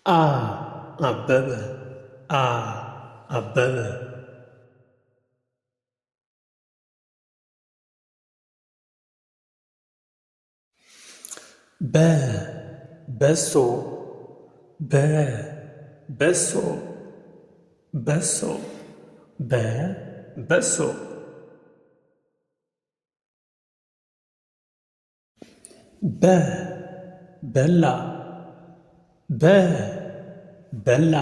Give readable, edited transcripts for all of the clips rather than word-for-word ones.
አ አበበ አ አበበ በ በሶ በ በሶ በሶ በ በሶ በ በላ በ በላ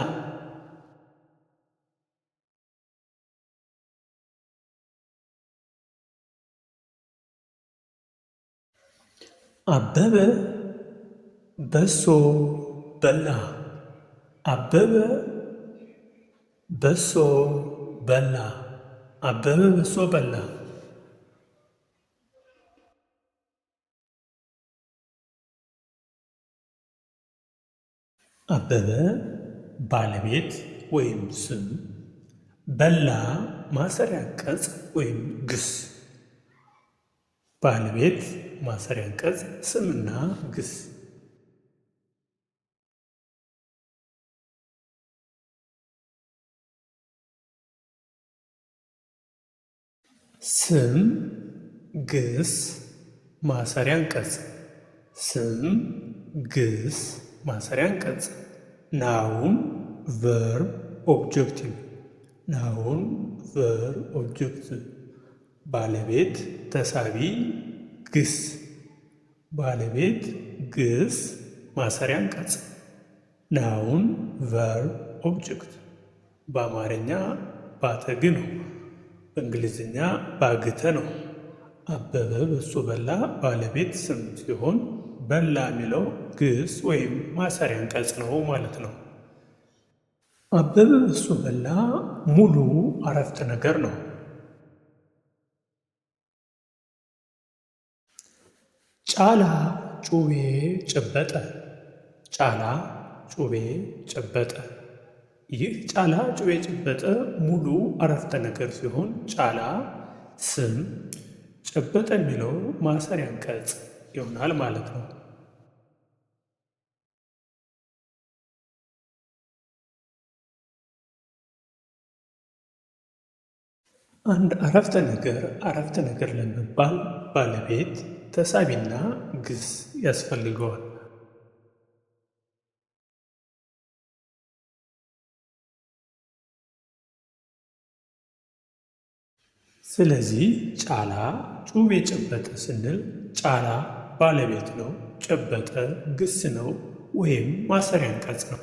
አበበ በሶ በላ አበበ በሶ በላ አበበ በሶ በላ አበበ ባለቤት ወይም ስም በላ ማሰሪያ አንቀጽ ወይም ግስ ባለቤት ማሰሪያ አንቀጽ ስምና ግስ ስም ግስ ማሰሪያ አንቀጽ ስም ግስ ማሰሪያ አንቀጽ ናውን ቨርብ ኦብጀክቲቭ ናውን ቨርብ ኦብጀክቲቭ ባለቤት ተሳቢ ግስ ባለቤት ግስ ማሰሪያ አንቀጽ ናውን ቨርብ ኦብጀክት በአማርኛ ባተግ ነው። በእንግሊዝኛ ባግተ ነው። አበበ በሶ በላ ባለቤት ስም ሲሆን በላ የሚለው ግስ ወይም ማሰሪያ አንቀጽ ነው ማለት ነው። አበበ በሶ በላ ሙሉ አረፍተ ነገር ነው። ጫላ ጩቤ ጨበጠ ጫላ ጩቤ ጨበጠ ይህ ጫላ ጩቤ ጨበጠ ሙሉ አረፍተ ነገር ሲሆን ጫላ ስም ጨበጠ የሚለው ማሰሪያ አንቀጽ ይሆናል ማለት ነው። አንድ አረፍተ ነገር ለመባል ባለቤት ተሳቢና ግስ ያስፈልገዋል። ስለዚህ ጫላ ጩቤ ጨበጠ ስንል ጫላ ባለቤት ነው፣ ጨበጠ ግስ ነው ወይም ማሰሪያ አንቀጽ ነው።